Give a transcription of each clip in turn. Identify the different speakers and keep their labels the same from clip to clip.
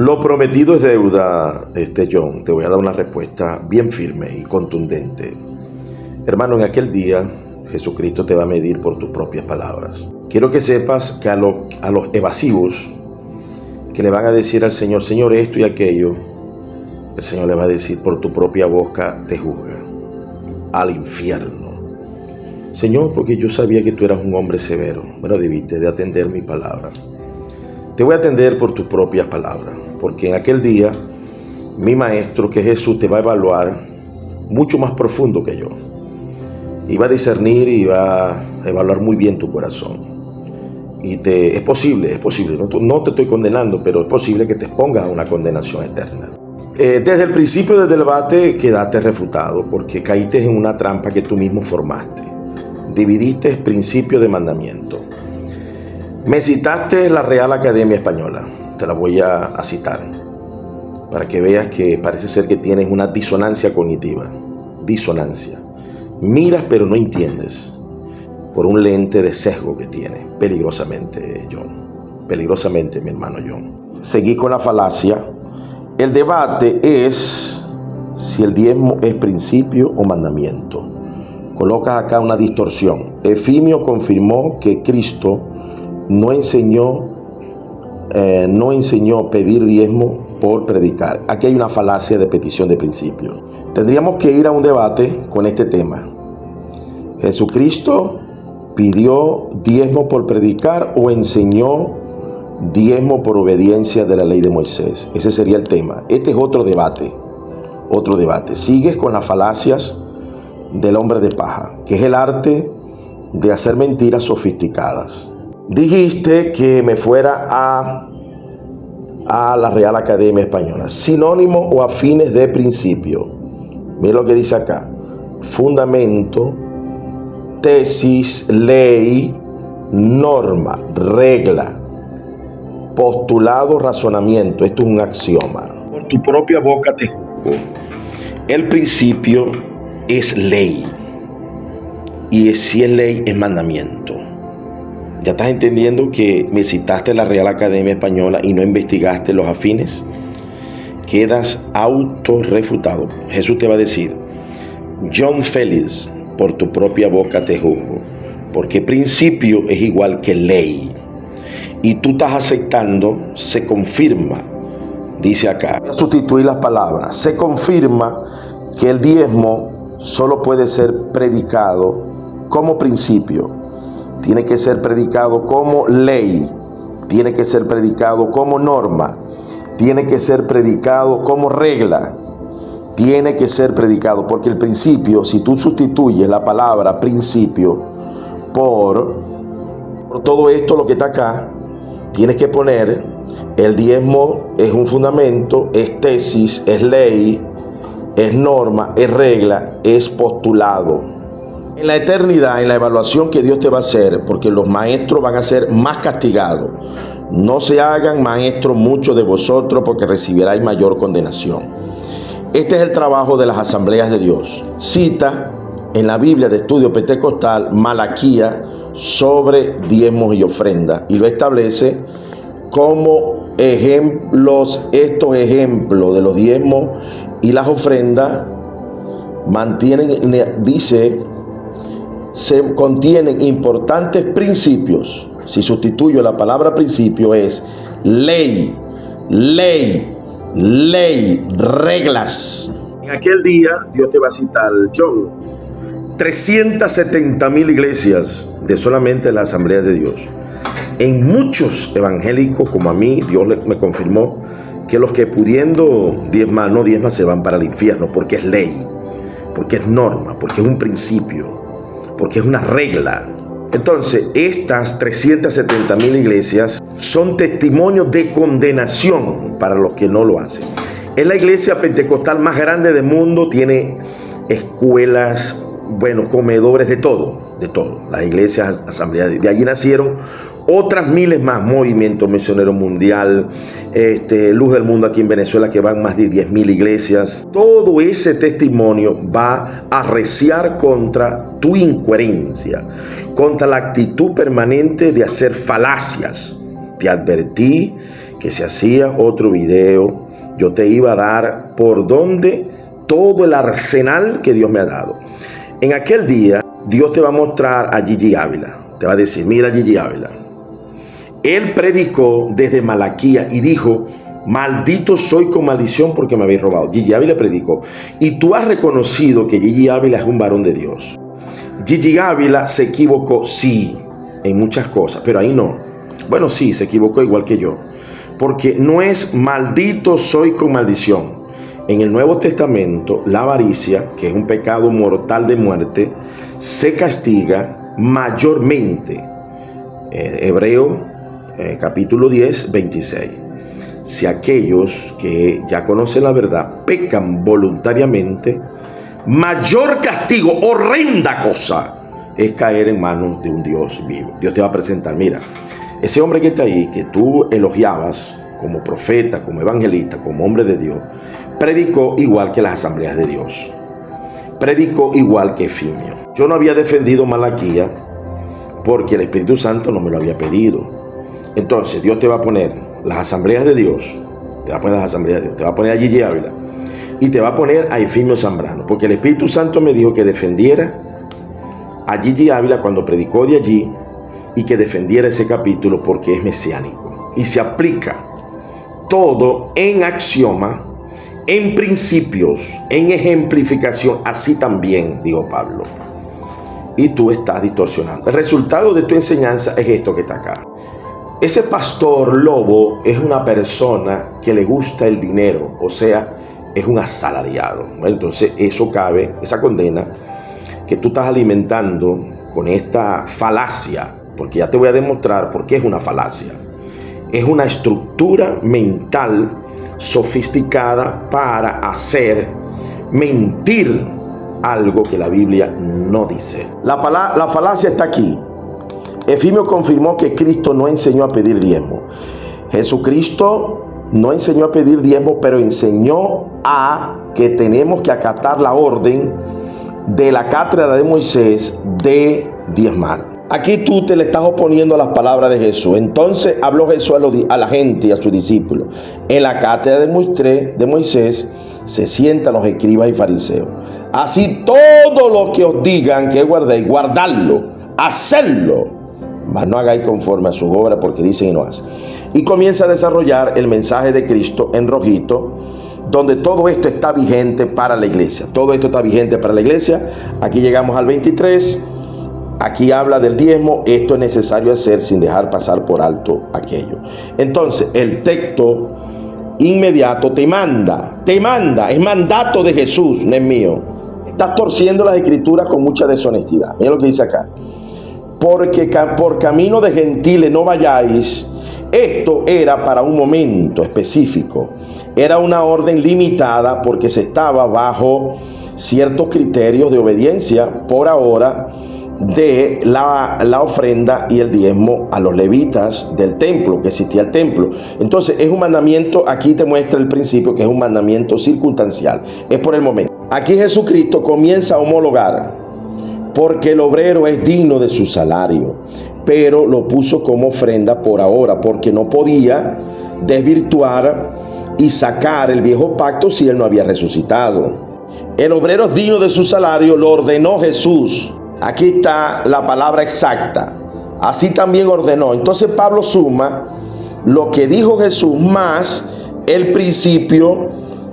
Speaker 1: Lo prometido es deuda, John. Te voy a dar una respuesta bien firme y contundente. Hermano, en aquel día Jesucristo te va a medir por tus propias palabras. Quiero que sepas que a los evasivos que le van a decir al Señor, Señor, esto y aquello, el Señor le va a decir, por tu propia boca te juzga al infierno. Señor, porque yo sabía que tú eras un hombre severo. Bueno, debiste de atender mi palabra. Te voy a atender por tus propias palabras, porque en aquel día mi maestro, que Jesús, te va a evaluar mucho más profundo que yo. Y va a discernir y va a evaluar muy bien tu corazón. Y es posible, no te estoy condenando, pero es posible que te expongas a una condenación eterna. Desde el principio del debate quedaste refutado, porque caíste en una trampa que tú mismo formaste. Dividiste el principio de mandamiento. Me citaste la Real Academia Española, te la voy a citar, para que veas que parece ser que tienes una disonancia cognitiva. Disonancia. Miras pero no entiendes, por un lente de sesgo que tienes, peligrosamente, John. Peligrosamente, mi hermano John. Seguí con la falacia. El debate es si el diezmo es principio o mandamiento. Colocas acá una distorsión. Efimio confirmó que Cristo no enseñó pedir diezmo por predicar. Aquí hay una falacia de petición de principio. Tendríamos que ir a un debate con este tema. ¿Jesucristo pidió diezmo por predicar o enseñó diezmo por obediencia de la ley de Moisés? Ese sería el tema. Este es otro debate. Otro debate. Sigues con las falacias del hombre de paja, que es el arte de hacer mentiras sofisticadas. Dijiste que me fuera a la Real Academia Española. Sinónimo o afines de principio. Mira lo que dice acá. Fundamento, tesis, ley, norma, regla, postulado, razonamiento. Esto es un axioma. Por tu propia boca te juzgo. El principio es ley. Y si es ley, es mandamiento. ¿Ya estás entendiendo que me citaste la Real Academia Española y no investigaste los afines? Quedas autorrefutado. Jesús te va a decir, John Félix, por tu propia boca te juzgo, porque principio es igual que ley. Y tú estás aceptando, se confirma, dice acá. Voy a sustituir las palabras. Se confirma que el diezmo solo puede ser predicado como principio. Tiene que ser predicado como ley, tiene que ser predicado como norma, tiene que ser predicado como regla, tiene que ser predicado, porque el principio, si tú sustituyes la palabra principio por todo esto, lo que está acá, tienes que poner el diezmo es un fundamento, es tesis, es ley, es norma, es regla, es postulado. En la eternidad, en la evaluación que Dios te va a hacer, porque los maestros van a ser más castigados. No se hagan maestros muchos de vosotros, porque recibiráis mayor condenación. Este es el trabajo de las asambleas de Dios. Cita en la Biblia de Estudio Pentecostal Malaquía sobre diezmos y ofrendas, y lo establece como ejemplos. Estos ejemplos de los diezmos y las ofrendas se contienen importantes principios. Si sustituyo la palabra principio es ley, reglas. En aquel día Dios te va a citar, John, 370,000 iglesias de solamente la Asamblea de Dios. En muchos evangélicos como a mí, Dios me confirmó que los que pudiendo diezmar no diezman se van para el infierno, porque es ley, porque es norma, porque es un principio, porque es una regla. Entonces, estas 370,000 iglesias son testimonios de condenación para los que no lo hacen. Es la iglesia pentecostal más grande del mundo, tiene escuelas, comedores, de todo. Las iglesias asambleas, de allí nacieron otras miles más, Movimiento Misionero Mundial, Luz del Mundo aquí en Venezuela, que van más de 10,000 iglesias. Todo ese testimonio va a arreciar contra tu incoherencia, contra la actitud permanente de hacer falacias. Te advertí que si hacías otro video, yo te iba a dar por donde todo el arsenal que Dios me ha dado. En aquel día, Dios te va a mostrar a Gigi Ávila. Te va a decir, mira Gigi Ávila. Él predicó desde Malaquías y dijo, maldito soy con maldición porque me habéis robado. Gigi Ávila predicó. Y tú has reconocido que Gigi Ávila es un varón de Dios. Gigi Ávila se equivocó, sí, en muchas cosas, pero ahí no. Bueno, sí, se equivocó igual que yo. Porque no es maldito soy con maldición. En el Nuevo Testamento, la avaricia, que es un pecado mortal de muerte, se castiga mayormente. Hebreo capítulo 10, 26. Si aquellos que ya conocen la verdad pecan voluntariamente, mayor castigo, horrenda cosa, es caer en manos de un Dios vivo. Dios te va a presentar, mira, ese hombre que está ahí, que tú elogiabas como profeta, como evangelista, como hombre de Dios, predicó igual que las asambleas de Dios. Predicó igual que Efimio. Yo no había defendido Malaquías porque el Espíritu Santo no me lo había pedido. Entonces Dios te va a poner las asambleas de Dios, te va a poner las asambleas de Dios, te va a poner a Gigi Ávila y te va a poner a Efimio Zambrano, porque el Espíritu Santo me dijo que defendiera a Gigi Ávila cuando predicó de allí y que defendiera ese capítulo porque es mesiánico y se aplica todo en axioma, en principios, en ejemplificación, así también, dijo Pablo. Y tú estás distorsionando. El resultado de tu enseñanza es esto que está acá. Ese pastor lobo es una persona que le gusta el dinero, o sea, es un asalariado. Entonces eso cabe, esa condena que tú estás alimentando con esta falacia, porque ya te voy a demostrar por qué es una falacia. Es una estructura mental sofisticada para hacer mentir algo que la Biblia no dice. La falacia está aquí. Efimio confirmó que Cristo no enseñó a pedir diezmo. Jesucristo no enseñó a pedir diezmo, pero enseñó a que tenemos que acatar la orden de la cátedra de Moisés de diezmar. Aquí tú te le estás oponiendo a las palabras de Jesús. Entonces habló Jesús a la gente y a sus discípulos. En la cátedra de Moisés se sientan los escribas y fariseos. Así todo lo que os digan que guardéis, guardadlo, hacedlo, mas no hagáis conforme a sus obras, porque dicen y no hacen. Y comienza a desarrollar el mensaje de Cristo en rojito, donde todo esto está vigente para la iglesia. Todo esto está vigente para la iglesia. Aquí llegamos al 23. Aquí habla del diezmo. Esto es necesario hacer sin dejar pasar por alto aquello. Entonces, el texto inmediato te manda, es mandato de Jesús, no es mío. Estás torciendo las escrituras con mucha deshonestidad. Mira lo que dice acá. Porque por camino de gentiles no vayáis. Esto era para un momento específico. Era una orden limitada porque se estaba bajo ciertos criterios de obediencia por ahora de la ofrenda y el diezmo a los levitas del templo, que existía el templo. Entonces es un mandamiento, aquí te muestra el principio que es un mandamiento circunstancial, es por el momento. Aquí Jesucristo comienza a homologar, porque el obrero es digno de su salario, pero lo puso como ofrenda por ahora, porque no podía desvirtuar y sacar el viejo pacto si él no había resucitado. El obrero es digno de su salario, lo ordenó Jesús. Aquí está la palabra exacta. Así también ordenó. Entonces Pablo suma lo que dijo Jesús más el principio,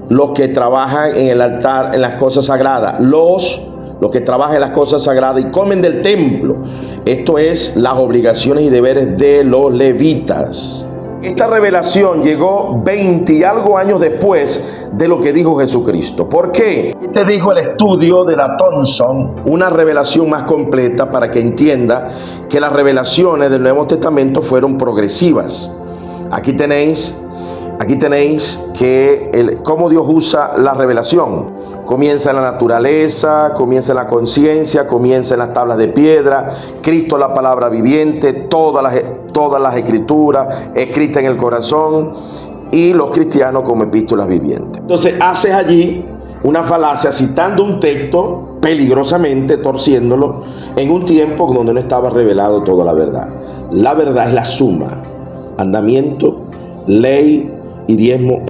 Speaker 1: los que trabajan en el altar, en las cosas sagradas, los que trabajan en las cosas sagradas y comen del templo. Esto es las obligaciones y deberes de los levitas. Esta revelación llegó 20 y algo años después de lo que dijo Jesucristo. ¿Por qué? Te dijo el estudio de la Thompson, una revelación más completa para que entienda que las revelaciones del Nuevo Testamento fueron progresivas. Aquí tenéis que cómo Dios usa la revelación. Comienza en la naturaleza, comienza en la conciencia, comienza en las tablas de piedra, Cristo la palabra viviente, todas las escrituras escritas en el corazón y los cristianos como epístolas vivientes. Entonces haces allí una falacia citando un texto peligrosamente, torciéndolo en un tiempo donde no estaba revelado toda la verdad. La verdad es la suma, mandamiento ley y diezmo